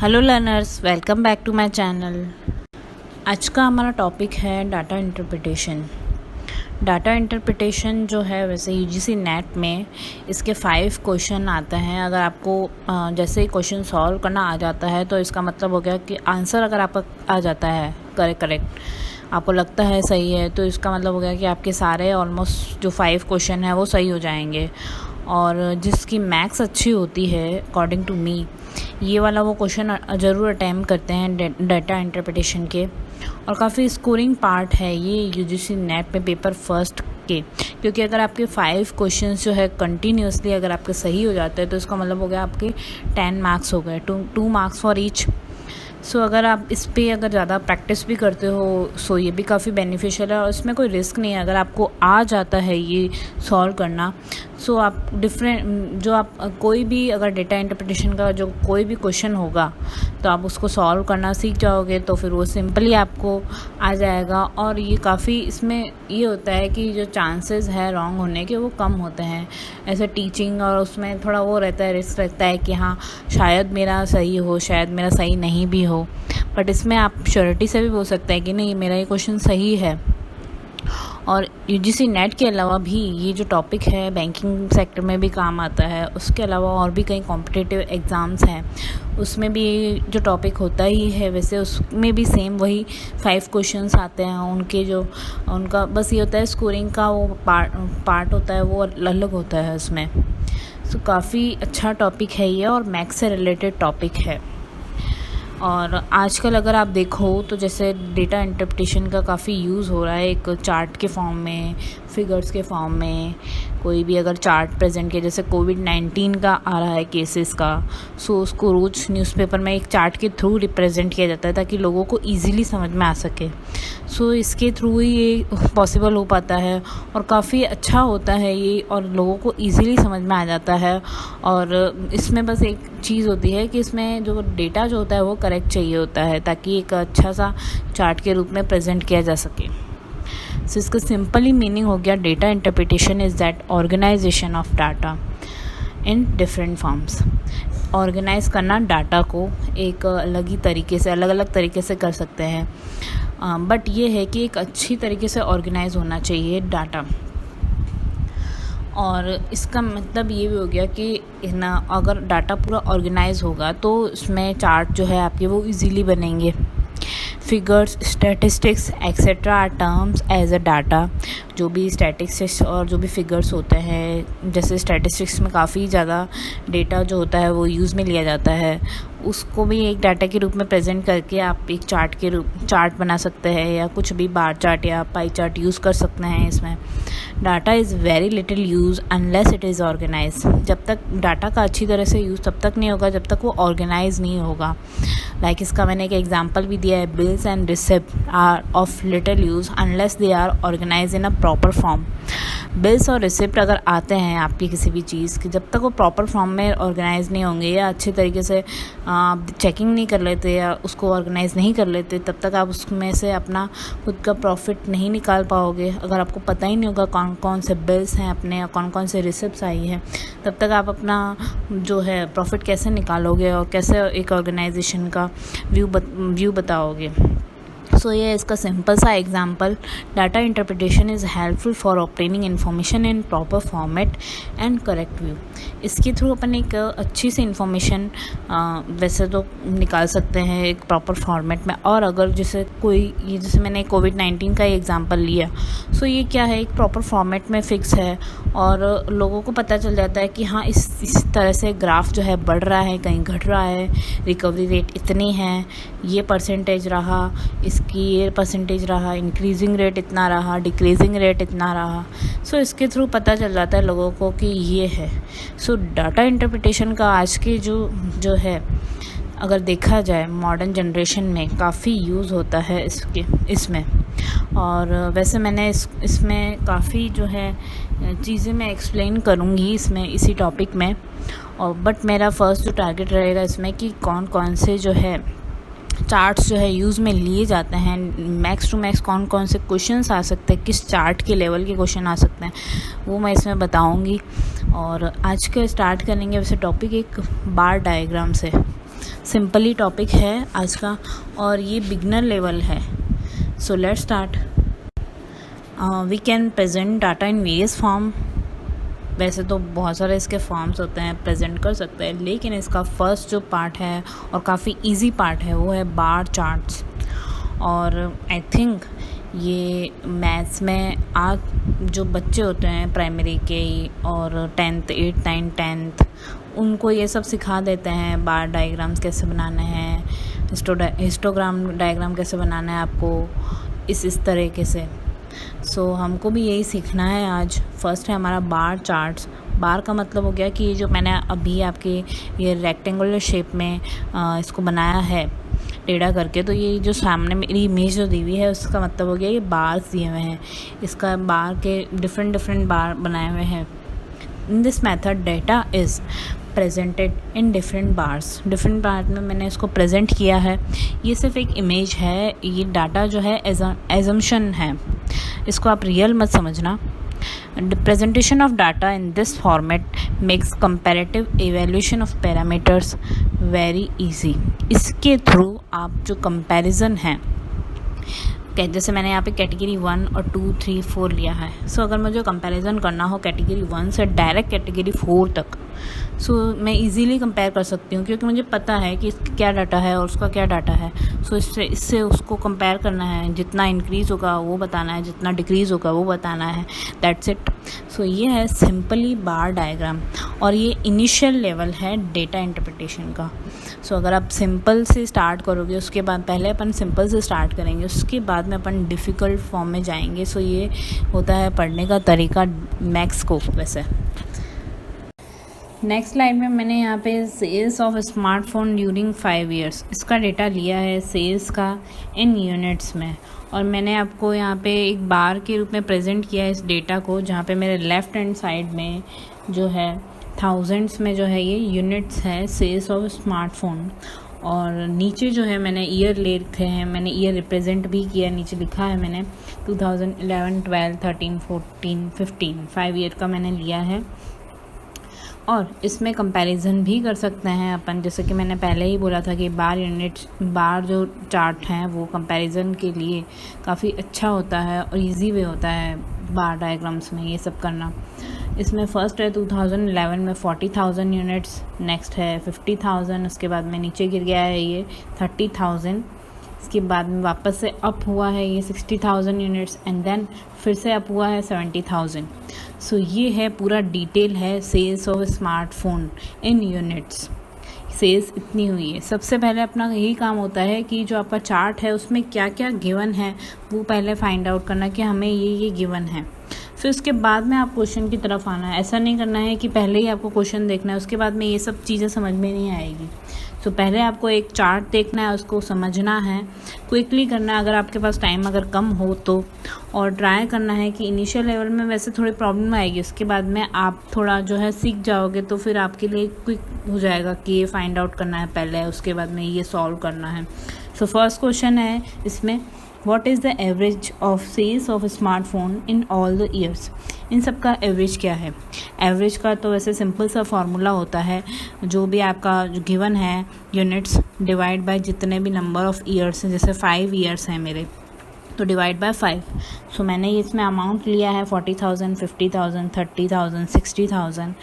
Hello learners, welcome back to my channel. आज का हमारा टॉपिक है डाटा इंटरप्रिटेशन। डाटा इंटरप्रिटेशन जो है वैसे यूजीसी नेट में इसके 5 क्वेश्चन आते हैं। अगर आपको जैसे ही क्वेश्चन सॉल्व करना आ जाता है तो इसका मतलब हो गया कि आंसर अगर आपका आ जाता है करेक्ट आपको लगता है सही है, तो इसका मतलब हो गया कि आपके सारे ऑलमोस्ट जो 5 क्वेश्चन हैं वो सही हो जाएंगे। और जिसकी मैथ्स अच्छी होती है अकॉर्डिंग टू मी, ये वाला वो क्वेश्चन ज़रूर अटैम्प्ट करते हैं डाटा इंटरप्रिटेशन के। और काफ़ी स्कोरिंग पार्ट है ये यूजीसी नेट में पेपर फर्स्ट के, क्योंकि अगर आपके 5 क्वेश्चंस जो है कंटिन्यूसली अगर आपके सही हो जाते हैं तो इसका मतलब हो गया आपके 10 मार्क्स हो गए, 2 मार्क्स फॉर ईच। सो अगर आप इस पर अगर ज़्यादा प्रैक्टिस भी करते हो सो ये भी काफ़ी बेनिफिशियल है और इसमें कोई रिस्क नहीं है। अगर आपको आ जाता है ये सॉल्व करना, सो आप कोई भी अगर डेटा इंटरप्रिटेशन का जो कोई भी क्वेश्चन होगा तो आप उसको सॉल्व करना सीख जाओगे, तो फिर वो सिंपली आपको आ जाएगा। और ये काफ़ी इसमें ये होता है कि जो चांसेस है रॉन्ग होने के वो कम होते हैं। ऐसे टीचिंग और उसमें थोड़ा वो रहता है, रिस्क रहता है कि हाँ शायद मेरा सही हो, शायद मेरा सही नहीं भी हो, बट इसमें आप श्योरिटी से भी बोल सकते हैं कि नहीं मेरा ये क्वेश्चन सही है। और यूजीसी नेट के अलावा भी ये जो टॉपिक है बैंकिंग सेक्टर में भी काम आता है। उसके अलावा और भी कई कॉम्पिटिटिव एग्ज़ाम्स हैं, उसमें भी जो टॉपिक होता ही है। वैसे उसमें भी सेम वही 5 क्वेश्चंस आते हैं। उनका बस ये होता है स्कोरिंग का वो पार्ट होता है वो अलग होता है उसमें। सो काफ़ी अच्छा टॉपिक है ये और मैथ्स से रिलेटेड टॉपिक है। और आजकल अगर आप देखो तो जैसे डेटा इंटरप्रिटेशन का काफ़ी यूज़ हो रहा है, एक चार्ट के फॉर्म में, फिगर्स के फॉर्म में। कोई भी अगर चार्ट प्रेजेंट किया, जैसे कोविड-19 का आ रहा है केसेस का, सो उसको रोज़ न्यूज़पेपर में एक चार्ट के थ्रू रिप्रेजेंट किया जाता है ताकि लोगों को ईज़िली समझ में आ सके। सो इसके थ्रू ही ये पॉसिबल हो पाता है और काफ़ी अच्छा होता है ये और लोगों को ईज़िली समझ में आ जाता है। और इसमें बस एक चीज़ होती है कि इसमें जो डेटा जो होता है वो करेक्ट चाहिए होता है ताकि एक अच्छा सा चार्ट के रूप में प्रेजेंट किया जा सके। सो इसका सिंपली मीनिंग हो गया data interpretation is that organisation of data in different forms. Organise करना डाटा को एक अलग तरीके से कर सकते हैं, बट ये है कि एक अच्छी तरीके से ऑर्गेनाइज होना चाहिए डाटा। और इसका मतलब ये भी हो गया कि ना अगर डाटा पूरा ऑर्गेनाइज होगा तो उसमें चार्ट जो है आपके वो इजीली बनेंगे। Figures, statistics etcetera are terms as a data. जो भी स्टैटिस्टिक्स और जो भी फिगर्स होते हैं, जैसे स्टैटिस्टिक्स में काफ़ी ज़्यादा डेटा जो होता है वो यूज़ में लिया जाता है, उसको भी एक डाटा के रूप में प्रेजेंट करके आप एक चार्ट बना सकते हैं या कुछ भी बार चार्ट या पाई चार्ट यूज़ कर सकते हैं। इसमें data is very little use unless it is organise. जब तक डाटा का अच्छी तरह से यूज़ तब तक नहीं होगा जब तक वो ऑर्गेनाइज नहीं होगा। लाइक इसका मैंने एक एग्जांपल भी दिया है, bills and receipt are of little use unless they are organise in a proper form. Bills और रिसिप्ट अगर आते हैं आपकी किसी भी चीज़ की, जब तक वो प्रॉपर फॉर्म में ऑर्गेनाइज नहीं होंगे या अच्छे तरीके से आप चेकिंग नहीं कर लेते या उसको ऑर्गेनाइज नहीं कर लेते, तब तक आप उसमें से अपना खुद का प्रॉफिट नहीं निकाल पाओगे। अगर आपको पता ही नहीं होगा कौन कौन से बिल्स हैं अपने या कौन कौन से रिसिप्ट्स आई हैं, तब तक आप अपना जो है प्रॉफिट कैसे निकालोगे और कैसे एक ऑर्गेनाइजेशन का व्यू बताओगे। सो ये इसका सिंपल सा example, data interpretation is helpful for obtaining information in proper format and correct view. इसके थ्रू अपन एक अच्छी सी इन्फॉर्मेशन वैसे तो निकाल सकते हैं एक प्रॉपर फॉर्मेट में। और अगर जैसे मैंने कोविड-19 का ही एग्जांपल लिया, सो ये क्या है, एक प्रॉपर फॉर्मेट में फिक्स है और लोगों को पता चल जाता है कि हाँ इस तरह से ग्राफ जो है बढ़ रहा है, कहीं घट रहा है, रिकवरी रेट इतनी है, ये परसेंटेज रहा, इसकी ये परसेंटेज रहा, इंक्रीजिंग रेट इतना रहा, डिक्रीजिंग रेट इतना रहा। सो इसके थ्रू पता चल जाता है लोगों को कि ये है। सो डाटा इंटरप्रिटेशन का आज के जो है अगर देखा जाए मॉडर्न जनरेशन में काफ़ी यूज़ होता है इसमें। और वैसे मैंने इसमें काफ़ी जो है चीज़ें मैं एक्सप्लेन करूँगी इसमें इसी टॉपिक में। और बट मेरा फर्स्ट जो टारगेट रहेगा इसमें कि कौन कौन से जो है चार्ट्स जो है यूज़ में लिए जाते हैं, मैक्स टू मैक्स कौन कौन से क्वेश्चंस आ सकते हैं, किस चार्ट के लेवल के क्वेश्चन आ सकते हैं, वो मैं इसमें बताऊंगी। और आज के स्टार्ट करेंगे वैसे टॉपिक एक बार डायग्राम से। सिंपली टॉपिक है आज का और ये बिगनर लेवल है। So let's start. We can present data in various form. वैसे तो बहुत सारे इसके फॉर्म्स होते हैं, प्रेजेंट कर सकते हैं, लेकिन इसका फर्स्ट जो पार्ट है और काफ़ी इजी पार्ट है वो है बार चार्ट्स। और आई थिंक ये मैथ्स में आज जो बच्चे होते हैं प्राइमरी के और 10th 8th 9th 10th उनको ये सब सिखा देते हैं। बार डायग्राम्स कैसे बनाने हैं, हिस्टोग्राम डायग्राम कैसे बनाना है आपको, इस तरीके से। सो हमको भी यही सीखना है आज। फर्स्ट है हमारा बार चार्ट्स। बार का मतलब हो गया कि ये जो मैंने अभी आपके ये रेक्टेंगुलर शेप में इसको बनाया है टेढ़ा करके, तो ये जो सामने मेरी इमेज जो दी हुई है उसका मतलब हो गया ये बार्स दिए हुए हैं। इसका बार के डिफरेंट बार बनाए हुए हैं। In this method data is presented in different bars. Different bar में मैंने इसको प्रेजेंट किया है। ये सिर्फ एक इमेज है, ये डाटा जो है एजम्पशन है, इसको आप रियल मत समझना। The presentation of data in this format makes comparative evaluation of parameters very easy। इसके थ्रू आप जो कंपैरिजन है, जैसे मैंने यहाँ पे कैटेगरी 1 और 2 3 4 लिया है। सो अगर मुझे कंपैरिजन करना हो कैटेगरी 1 से डायरेक्ट कैटेगरी 4 तक, सो मैं इजीली कंपेयर कर सकती हूँ, क्योंकि मुझे पता है कि इसका क्या डाटा है और उसका क्या डाटा है। सो इससे उसको कंपेयर करना है, जितना इंक्रीज़ होगा वो बताना है, जितना डिक्रीज़ होगा वो बताना है। That's it. सो ये है सिंपली बार डायग्राम और ये इनिशियल लेवल है डेटा इंटरप्रिटेशन का। सो अगर आप सिंपल से स्टार्ट करोगे, उसके बाद पहले अपन सिंपल से स्टार्ट करेंगे, उसके बाद में अपन डिफ़िकल्ट फॉर्म में जाएंगे। सो ये होता है पढ़ने का तरीका मैक्स को। वैसे नेक्स्ट स्लाइड में मैंने यहाँ पे sales of smartphone during 5 years इसका डेटा लिया है सेल्स का इन यूनिट्स में, और मैंने आपको यहाँ पे एक बार के रूप में प्रेजेंट किया है इस डेटा को, जहाँ पे मेरे लेफ़्ट हैंड साइड में जो है थाउजेंड्स में जो है ये यूनिट्स है सेल्स ऑफ स्मार्टफोन, और नीचे जो है मैंने ईयर ले रखे हैं, मैंने ईयर रिप्रेजेंट भी किया, नीचे लिखा है मैंने 2011 12 13 14 15 5 ईयर का मैंने लिया है। और इसमें कंपैरिजन भी कर सकते हैं अपन, जैसे कि मैंने पहले ही बोला था कि बार जो चार्ट हैं वो कंपैरिजन के लिए काफ़ी अच्छा होता है और इजी वे होता है बार डायग्राम्स में ये सब करना। इसमें फर्स्ट है 2011 में 40,000 यूनिट्स, नेक्स्ट है 50,000, उसके बाद में नीचे गिर गया है ये 30,000, इसके बाद में वापस से अप हुआ है ये 60,000 यूनिट्स, एंड देन फिर से अप हुआ है 70,000। सो ये है पूरा डिटेल है sales of smartphone in units. Sales इतनी हुई है। सबसे पहले अपना यही काम होता है कि जो आपका चार्ट है उसमें क्या क्या गिवन है वो पहले फाइंड आउट करना कि हमें ये गिवन है। फिर उसके बाद में आप क्वेश्चन की तरफ आना है। ऐसा नहीं करना है कि पहले ही आपको क्वेश्चन देखना है, उसके बाद में ये सब चीज़ें समझ में नहीं आएगी। तो पहले आपको एक चार्ट देखना है, उसको समझना है, क्विकली करना है अगर आपके पास टाइम अगर कम हो तो, और ट्राई करना है कि इनिशियल लेवल में वैसे थोड़ी प्रॉब्लम आएगी, उसके बाद में आप थोड़ा जो है सीख जाओगे तो फिर आपके लिए क्विक हो जाएगा कि ये फाइंड आउट करना है पहले, उसके बाद में ये सॉल्व करना है। सो फर्स्ट क्वेश्चन है इसमें, what is the average of sales of smartphone in all the years. इन सब का एवरेज क्या है। एवरेज का तो वैसे सिंपल सा फार्मूला होता है, जो भी आपका जो गिवन है यूनिट्स डिवाइड बाय जितने भी नंबर ऑफ ईयर्स हैं, जैसे 5 years हैं मेरे तो डिवाइड बाय 5। सो मैंने इसमें अमाउंट लिया है 40,000 50,000 30,000 60,000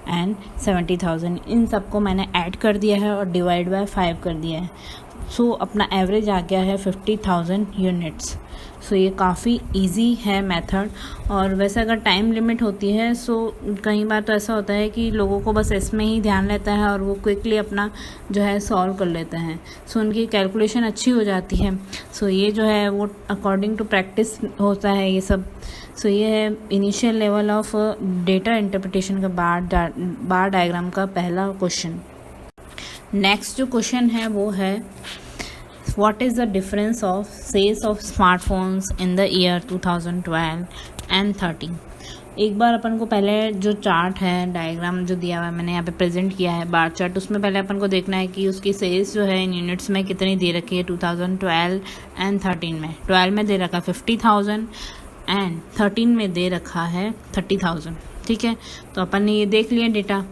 एंड 70,000। इन सबको मैंने ऐड कर दिया है और डिवाइड बाय 5 कर दिया है। सो अपना एवरेज आ गया है 50,000 यूनिट्स। सो ये काफ़ी इजी है मेथड। और वैसे अगर टाइम लिमिट होती है सो कई बार तो ऐसा होता है कि लोगों को बस इसमें ही ध्यान रहता है और वो क्विकली अपना जो है सॉल्व कर लेते हैं। सो उनकी कैलकुलेशन अच्छी हो जाती है। सो ये जो है वो अकॉर्डिंग टू प्रैक्टिस होता है ये सब। सो ये है initial level of data interpretation का बार डायग्राम का पहला क्वेश्चन। नेक्स्ट जो क्वेश्चन है वो है, what is the difference of sales of smartphones in the year 2012 and 13। एक बार अपन को पहले जो चार्ट है डायग्राम जो दिया हुआ है मैंने यहाँ पे प्रेजेंट किया है बार चार्ट, उसमें पहले अपन को देखना है कि उसकी सेल्स जो है इन यूनिट्स में कितनी दे रखी है 2012 एंड 13 में। 12 में दे रखा 50,000 एंड 13 में दे रखा है 30,000। ठीक है, तो अपन ने ये देख लिया डेटा।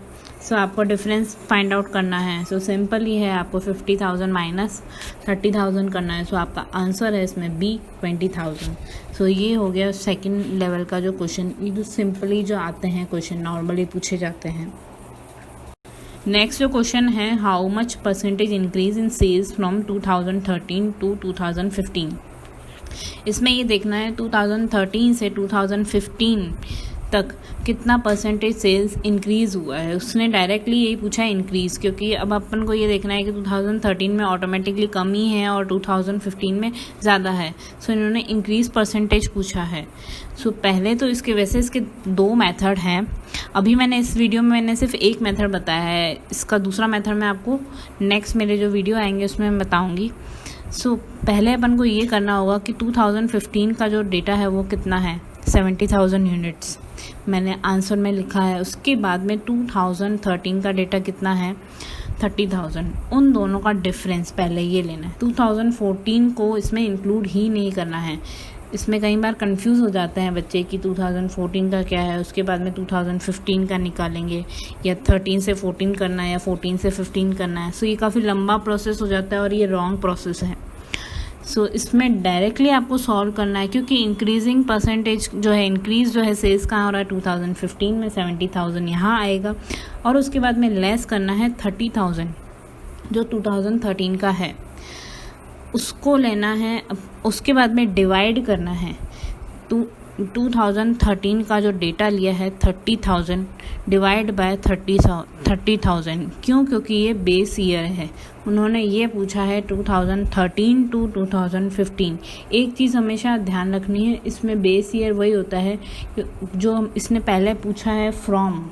सो आपको डिफरेंस फाइंड आउट करना है। सो सिंपल ही है, आपको 50,000 माइनस 30,000 करना है। सो आपका आंसर है इसमें बी 20,000। सो ये हो गया सेकंड लेवल का जो क्वेश्चन, ये जो सिंपली जो आते हैं क्वेश्चन नॉर्मली पूछे जाते हैं। नेक्स्ट जो क्वेश्चन है, how much percentage increase in sales from 2013 to 2015। इसमें ये देखना है 2013 से 2015 तक कितना परसेंटेज सेल्स इंक्रीज़ हुआ है। उसने डायरेक्टली यही पूछा है इंक्रीज़, क्योंकि अब अपन को ये देखना है कि 2013 में ऑटोमेटिकली कम ही है और 2015 में ज़्यादा है। सो इन्होंने इंक्रीज़ परसेंटेज पूछा है। सो पहले तो इसके वैसे इसके दो मेथड हैं। अभी मैंने इस वीडियो में मैंने सिर्फ एक मेथड बताया है, इसका दूसरा मेथड मैं आपको नेक्स्ट मेरे जो वीडियो आएंगे उसमें मैं बताऊँगी। सो पहले अपन को ये करना होगा कि 2015 का जो डेटा है वो कितना है, 70,000 यूनिट्स मैंने आंसर में लिखा है। उसके बाद में 2013 का डेटा कितना है, 30,000। उन दोनों का डिफरेंस पहले ये लेना है। 2014 को इसमें इंक्लूड ही नहीं करना है। इसमें कई बार कंफ्यूज हो जाते हैं बच्चे कि 2014 का क्या है, उसके बाद में 2015 का निकालेंगे, या 13 से 14 करना है या 14 से 15 करना है। सो ये काफ़ी लंबा प्रोसेस हो जाता है और ये रॉन्ग प्रोसेस है। सो इसमें डायरेक्टली आपको सॉल्व करना है, क्योंकि इंक्रीजिंग परसेंटेज जो है, इंक्रीज जो है सेल्स कहाँ हो रहा है, 2015 में 70,000 यहाँ आएगा, और उसके बाद में लेस करना है 30,000 जो 2013 का है उसको लेना है। उसके बाद में डिवाइड करना है 2013 का जो डेटा लिया है 30,000 डिवाइड बाय 30,000। क्यों? क्योंकि ये बेस ईयर है। उन्होंने ये पूछा है 2013 टू 2015। एक चीज़ हमेशा ध्यान रखनी है, इसमें बेस ईयर वही होता है जो इसने पहले पूछा है फ्रॉम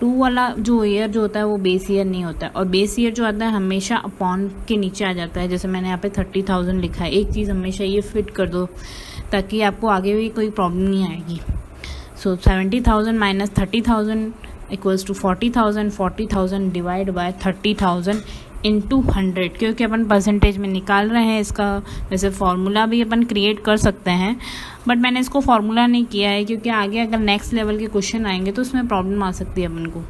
टू वाला जो ईयर जो होता है वो बेस ईयर नहीं होता है, और बेस ईयर जो आता है हमेशा अपॉन के नीचे आ जाता है। जैसे मैंने यहाँ पे 30,000 लिखा है। एक चीज़ हमेशा ये फिट कर दो ताकि आपको आगे भी कोई प्रॉब्लम नहीं आएगी। So 70,000 minus 30,000 equals to 40,000। 40,000 divide by 30,000 into 100, क्योंकि अपन परसेंटेज में निकाल रहे हैं। इसका वैसे फार्मूला भी अपन क्रिएट कर सकते हैं, बट मैंने इसको फार्मूला नहीं किया है क्योंकि आगे अगर नेक्स्ट लेवल के क्वेश्चन आएंगे तो उसमें प्रॉब्लम आ सकती है अपन को।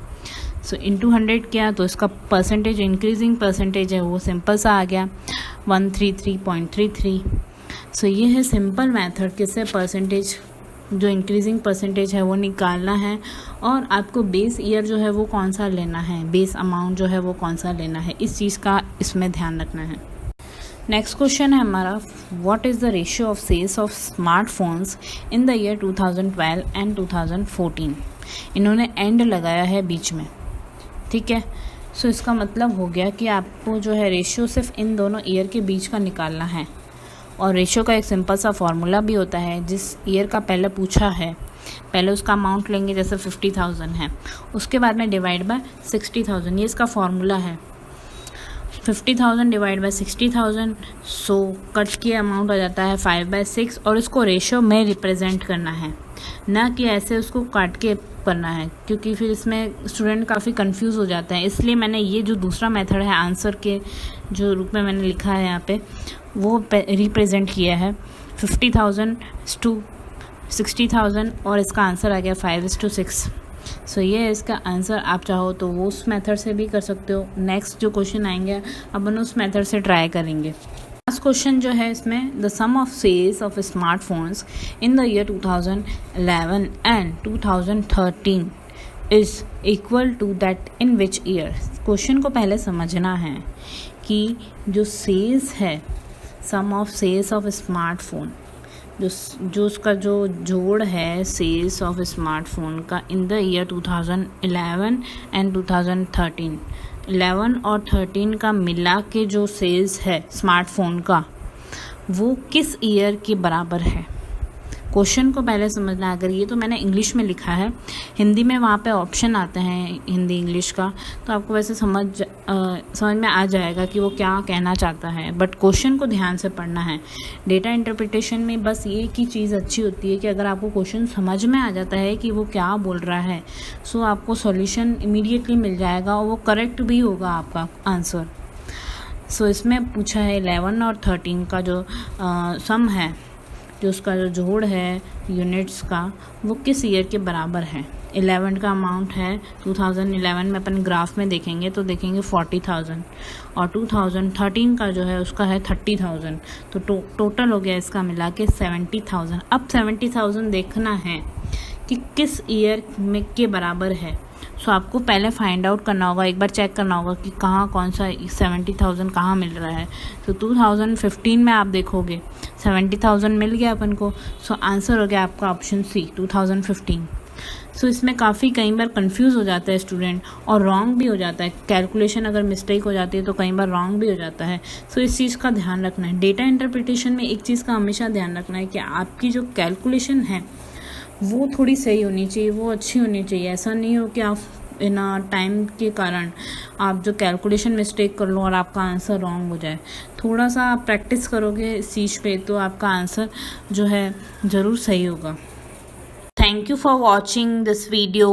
सो इंटू 100 किया तो इसका परसेंटेज, इंक्रीजिंग परसेंटेज है वो सिंपल सा आ गया 133.33। सो ये है सिंपल मेथड, किससे परसेंटेज जो इंक्रीजिंग परसेंटेज है वो निकालना है, और आपको बेस ईयर जो है वो कौन सा लेना है, बेस अमाउंट जो है वो कौन सा लेना है, इस चीज़ का इसमें ध्यान रखना है। नेक्स्ट क्वेश्चन है हमारा, what is the ratio of sales of smartphones in the year 2012 and 2014। इन्होंने एंड लगाया है बीच में, ठीक है। सो इसका मतलब हो गया कि आपको जो है रेशियो सिर्फ इन दोनों ईयर के बीच का निकालना है, और रेशियो का एक सिंपल सा फार्मूला भी होता है। जिस ईयर का पहले पूछा है पहले उसका अमाउंट लेंगे, जैसे 50,000 है, उसके बाद में डिवाइड बाय 60,000, ये इसका फार्मूला है। 50,000 डिवाइड बाय 60,000, सो कट किया अमाउंट आ जाता है 5/6, और इसको रेशियो में रिप्रेजेंट करना है, ना कि ऐसे उसको काट के करना है, क्योंकि फिर इसमें स्टूडेंट काफ़ी कंफ्यूज हो जाते हैं। इसलिए मैंने ये जो दूसरा मेथड है आंसर के जो रूप में मैंने लिखा है यहाँ पे वो रिप्रेजेंट किया है 50,000 टू 60,000, और इसका आंसर आ गया 5:6। सो ये है इसका आंसर। आप चाहो तो वो उस मेथड से भी कर सकते हो। नेक्स्ट जो क्वेश्चन आएंगे अपन उस मेथड से ट्राई करेंगे। लास्ट क्वेश्चन जो है इसमें, the sum of sales of smartphones in the year 2011 and 2013 is equal to that in which year. Question को पहले समझना है कि जो सेल्स है, sum of sales of smartphone, जो उसका जो जोड़ है सेल्स ऑफ स्मार्टफोन का इन द ईयर 2011 एंड 2013, 11 और 13 का मिला के जो सेल्स है स्मार्टफोन का वो किस ईयर के बराबर है। क्वेश्चन को पहले समझना है। अगर ये तो मैंने इंग्लिश में लिखा है, हिंदी में वहाँ पे ऑप्शन आते हैं हिंदी इंग्लिश का, तो आपको वैसे समझ में आ जाएगा कि वो क्या कहना चाहता है, बट क्वेश्चन को ध्यान से पढ़ना है। डेटा इंटरप्रिटेशन में बस ये की चीज़ अच्छी होती है कि अगर आपको क्वेश्चन समझ में आ जाता है कि वो क्या बोल रहा है, सो आपको सॉल्यूशन इमीडिएटली मिल जाएगा और वो करेक्ट भी होगा आपका आंसर। सो इसमें पूछा है 11 और 13 का जो सम है कि उसका जो जोड़ है यूनिट्स का वो किस ईयर के बराबर है। 11 का अमाउंट है 2011 में, अपन ग्राफ में देखेंगे तो देखेंगे 40,000, और 2013 का जो है उसका है 30,000, तो टोटल हो गया इसका मिला के 70,000। अब 70,000 देखना है कि किस ईयर में के बराबर है। सो आपको पहले फाइंड आउट करना होगा, एक बार चेक करना होगा कि कहाँ कौन सा 70,000 कहाँ मिल रहा है। तो 2015 में आप देखोगे 70,000 मिल गया अपन को। सो आंसर हो गया आपका ऑप्शन सी 2015। सो इसमें काफ़ी कई बार कंफ्यूज हो जाता है स्टूडेंट और रॉन्ग भी हो जाता है। कैलकुलेशन अगर मिस्टेक हो जाती है तो कई बार रॉन्ग भी हो जाता है। सो इस चीज़ का ध्यान रखना है। डेटा इंटरप्रिटेशन में एक चीज़ का हमेशा ध्यान रखना है कि आपकी जो कैलकुलेशन है वो थोड़ी सही होनी चाहिए, वो अच्छी होनी चाहिए। ऐसा नहीं हो कि आप ना टाइम के कारण आप जो कैलकुलेशन मिस्टेक कर लो और आपका आंसर रॉन्ग हो जाए। थोड़ा सा आप प्रैक्टिस करोगे इस चीज़ पे तो आपका आंसर जो है ज़रूर सही होगा। Thank you for watching this video.